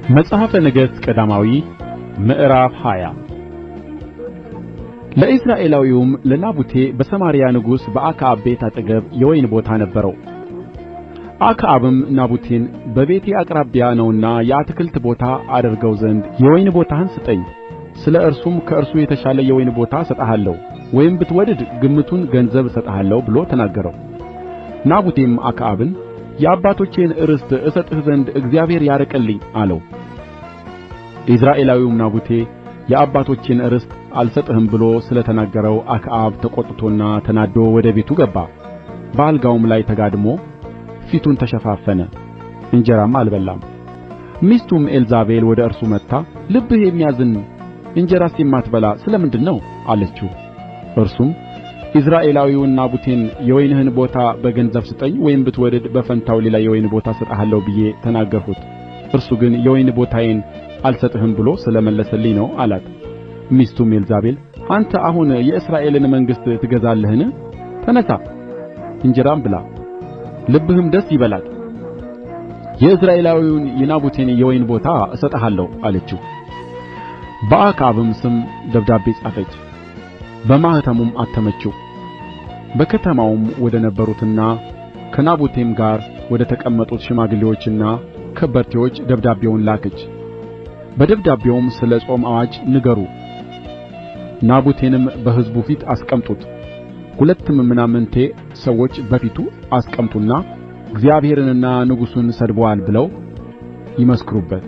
መጽሐፈ ነገሥት ቀዳማዊ ምዕራፍ 20 ለኢይዝራኤላዊውም ለናቡቴ በሰማርያ ንጉሥ በአክዓብ ቤት አጠገብ የወይን ቦታ ነበረው። አክዓብም ናቡቴን በቤቴ አቅራቢያ ነውና የአትክልት ቦታ አደርገው ዘንድ የወይን ቦታህን ስጠኝ፣ ስለ እርሱም ከእርሱ የተሻለ የወይን ቦታ እሰጥሃለሁ፣ ወይም ብትወድድ ግምቱን ገንዘብ እሰጥሃለሁ ብሎ ተናገረው። ናቡቴም አክዓብን የአባቶቼን ርስት እሰጥህ ዘንድ እግዚአብሔር ያርቅልኝ አለው። ኢይዝራኤላዊውም ናቡቴ የአባቶቼን ርስት አልሰጥህም ብሎ ስለ ተናገረው አክዓብ ተቈጥቶና ተናድዶ ወደ ቤቱ ገባ። በአልጋውም ላይ ተጋድሞ ፊቱን ተሸፋፈነ፣ እንጀራም አልበላም። ሚስቱም ኤልዛቤል ወደ እርሱ መጥታ ልብህ የሚያዝን እንጀራስ የማትበላ ስለ ምንድር ነው አለችው። እርሱም ኢይዝራኤላዊውን ናቡቴን የወይንህን ቦታ በገንዘብ ስጠኝ፣ ወይም ብትወድድ በፋንታው ሌላ የወይን ቦታ እሰጥሃለሁ ብዬ ተናገርሁት፣ እርሱ ግን የወይን ቦታዬን አልሰጥህም ብሎ ስለ መለሰልኝ ነው አላት። ሚስቱም ኤልዛቤል አንተ አሁን የእስራኤልን መንግሥት ትገዛለህን? ተነሣ፣ እንጀራም ብላ፣ ልብህም ደስ ይበላት፣ የኢይዝራኤላዊውን የናቡቴን የወይን ቦታ እሰጥሃለሁ አለችው። በአክዓብም ስም ደብዳቤ ጻፈች፣ በማኅተሙም አተመችው። በከተማውም ወደ ነበሩትና ከናቡቴም ጋር ወደ ተቀመጡት ሽማግሌዎችና ከበርቴዎች ደብዳቤውን ላከች። በደብዳቤውም ስለ ጾም አዋጅ ንገሩ፣ ናቡቴንም በሕዝቡ ፊት አስቀምጡት፣ ሁለትም ምናምንቴ ሰዎች በፊቱ አስቀምጡና እግዚአብሔርንና ንጉሡን ሰድቦአል ብለው ይመስክሩበት፣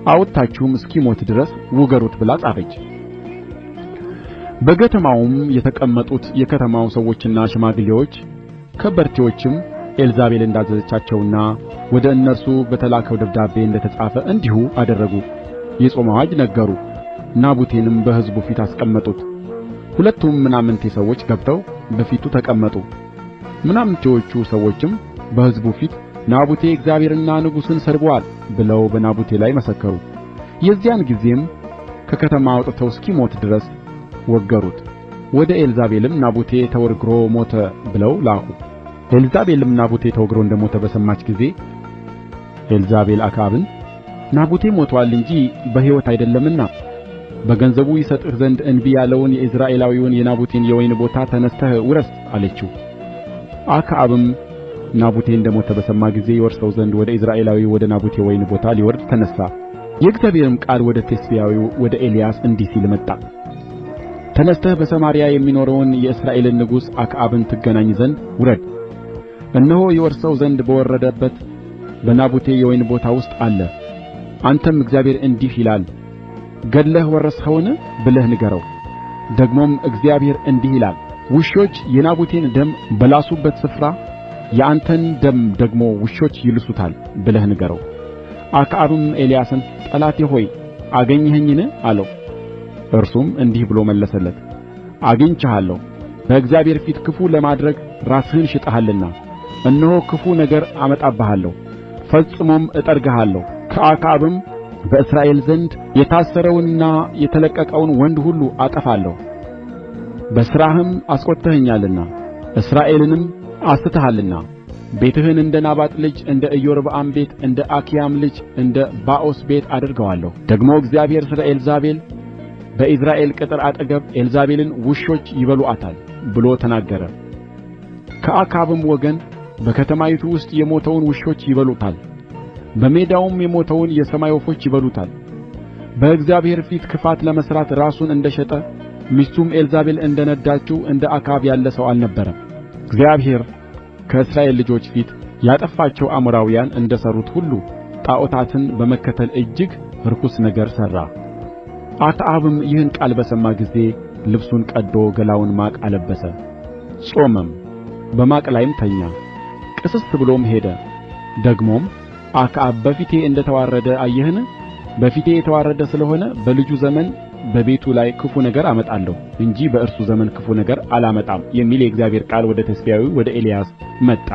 አውጥታችሁም እስኪሞት ድረስ ውገሩት ብላ ጻፈች። በከተማውም የተቀመጡት የከተማው ሰዎችና ሽማግሌዎች ከበርቴዎችም ኤልዛቤል እንዳዘዘቻቸውና ወደ እነርሱ በተላከው ደብዳቤ እንደ ተጻፈ እንዲሁ አደረጉ። የጾም አዋጅ ነገሩ፣ ናቡቴንም በሕዝቡ ፊት አስቀመጡት። ሁለቱም ምናምንቴ ሰዎች ገብተው በፊቱ ተቀመጡ። ምናምንቴዎቹ ሰዎችም በሕዝቡ ፊት ናቡቴ እግዚአብሔርንና ንጉሡን ሰድቦአል ብለው በናቡቴ ላይ መሰከሩ። የዚያን ጊዜም ከከተማ አውጥተው እስኪሞት ድረስ ወገሩት። ወደ ኤልዛቤልም ናቡቴ ተወግሮ ሞተ ብለው ላኩ። ኤልዛቤልም ናቡቴ ተወግሮ እንደ ሞተ በሰማች ጊዜ ኤልዛቤል አክዓብን ናቡቴ ሞቶአል እንጂ በሕይወት አይደለምና በገንዘቡ ይሰጥህ ዘንድ እንቢ ያለውን የኢይዝራኤላዊውን የናቡቴን የወይን ቦታ ተነሥተህ ውረስ አለችው። አክዓብም ናቡቴ እንደ ሞተ በሰማ ጊዜ ይወርሰው ዘንድ ወደ ኢይዝራኤላዊው ወደ ናቡቴ ወይን ቦታ ሊወርድ ተነሣ። የእግዚአብሔርም ቃል ወደ ቴስብያዊው ወደ ኤልያስ እንዲህ ሲል መጣ። ተነሥተህ በሰማርያ የሚኖረውን የእስራኤልን ንጉሥ አክዓብን ትገናኝ ዘንድ ውረድ። እነሆ ይወርሰው ዘንድ በወረደበት በናቡቴ የወይን ቦታ ውስጥ አለ። አንተም እግዚአብሔር እንዲህ ይላል ገድለህ ወረስኸውን ብለህ ንገረው። ደግሞም እግዚአብሔር እንዲህ ይላል ውሾች የናቡቴን ደም በላሱበት ስፍራ የአንተን ደም ደግሞ ውሾች ይልሱታል ብለህ ንገረው። አክዓብም ኤልያስን ጠላቴ ሆይ አገኘኸኝን አለው። እርሱም እንዲህ ብሎ መለሰለት፣ አግኝቼሃለሁ፣ በእግዚአብሔር ፊት ክፉ ለማድረግ ራስህን ሽጠሃልና። እነሆ ክፉ ነገር አመጣብሃለሁ፣ ፈጽሞም እጠርግሃለሁ። ከአክዓብም በእስራኤል ዘንድ የታሰረውንና የተለቀቀውን ወንድ ሁሉ አጠፋለሁ። በሥራህም አስቈጥተኸኛልና እስራኤልንም አስተሃልና ቤትህን እንደ ናባጥ ልጅ እንደ ኢዮርብዓም ቤት እንደ አኪያም ልጅ እንደ ባኦስ ቤት አደርገዋለሁ። ደግሞ እግዚአብሔር ስለ ኤልዛቤል በኢይዝራኤል ቅጥር አጠገብ ኤልዛቤልን ውሾች ይበሉአታል ብሎ ተናገረ። ከአክዓብም ወገን በከተማይቱ ውስጥ የሞተውን ውሾች ይበሉታል፣ በሜዳውም የሞተውን የሰማይ ወፎች ይበሉታል። በእግዚአብሔር ፊት ክፋት ለመሥራት ራሱን እንደ ሸጠ ሚስቱም ኤልዛቤል እንደ ነዳችው እንደ አክዓብ ያለ ሰው አልነበረም። እግዚአብሔር ከእስራኤል ልጆች ፊት ያጠፋቸው አሞራውያን እንደ ሠሩት ሁሉ ጣዖታትን በመከተል እጅግ ርኩስ ነገር ሠራ። አክዓብም ይህን ቃል በሰማ ጊዜ ልብሱን ቀድዶ ገላውን ማቅ አለበሰ፣ ጾመም፣ በማቅ ላይም ተኛ፣ ቅስስ ብሎም ሄደ። ደግሞም አክዓብ በፊቴ እንደ ተዋረደ አየህን? በፊቴ የተዋረደ ስለሆነ በልጁ ዘመን በቤቱ ላይ ክፉ ነገር አመጣለሁ እንጂ በእርሱ ዘመን ክፉ ነገር አላመጣም የሚል የእግዚአብሔር ቃል ወደ ቴስብያዊው ወደ ኤልያስ መጣ።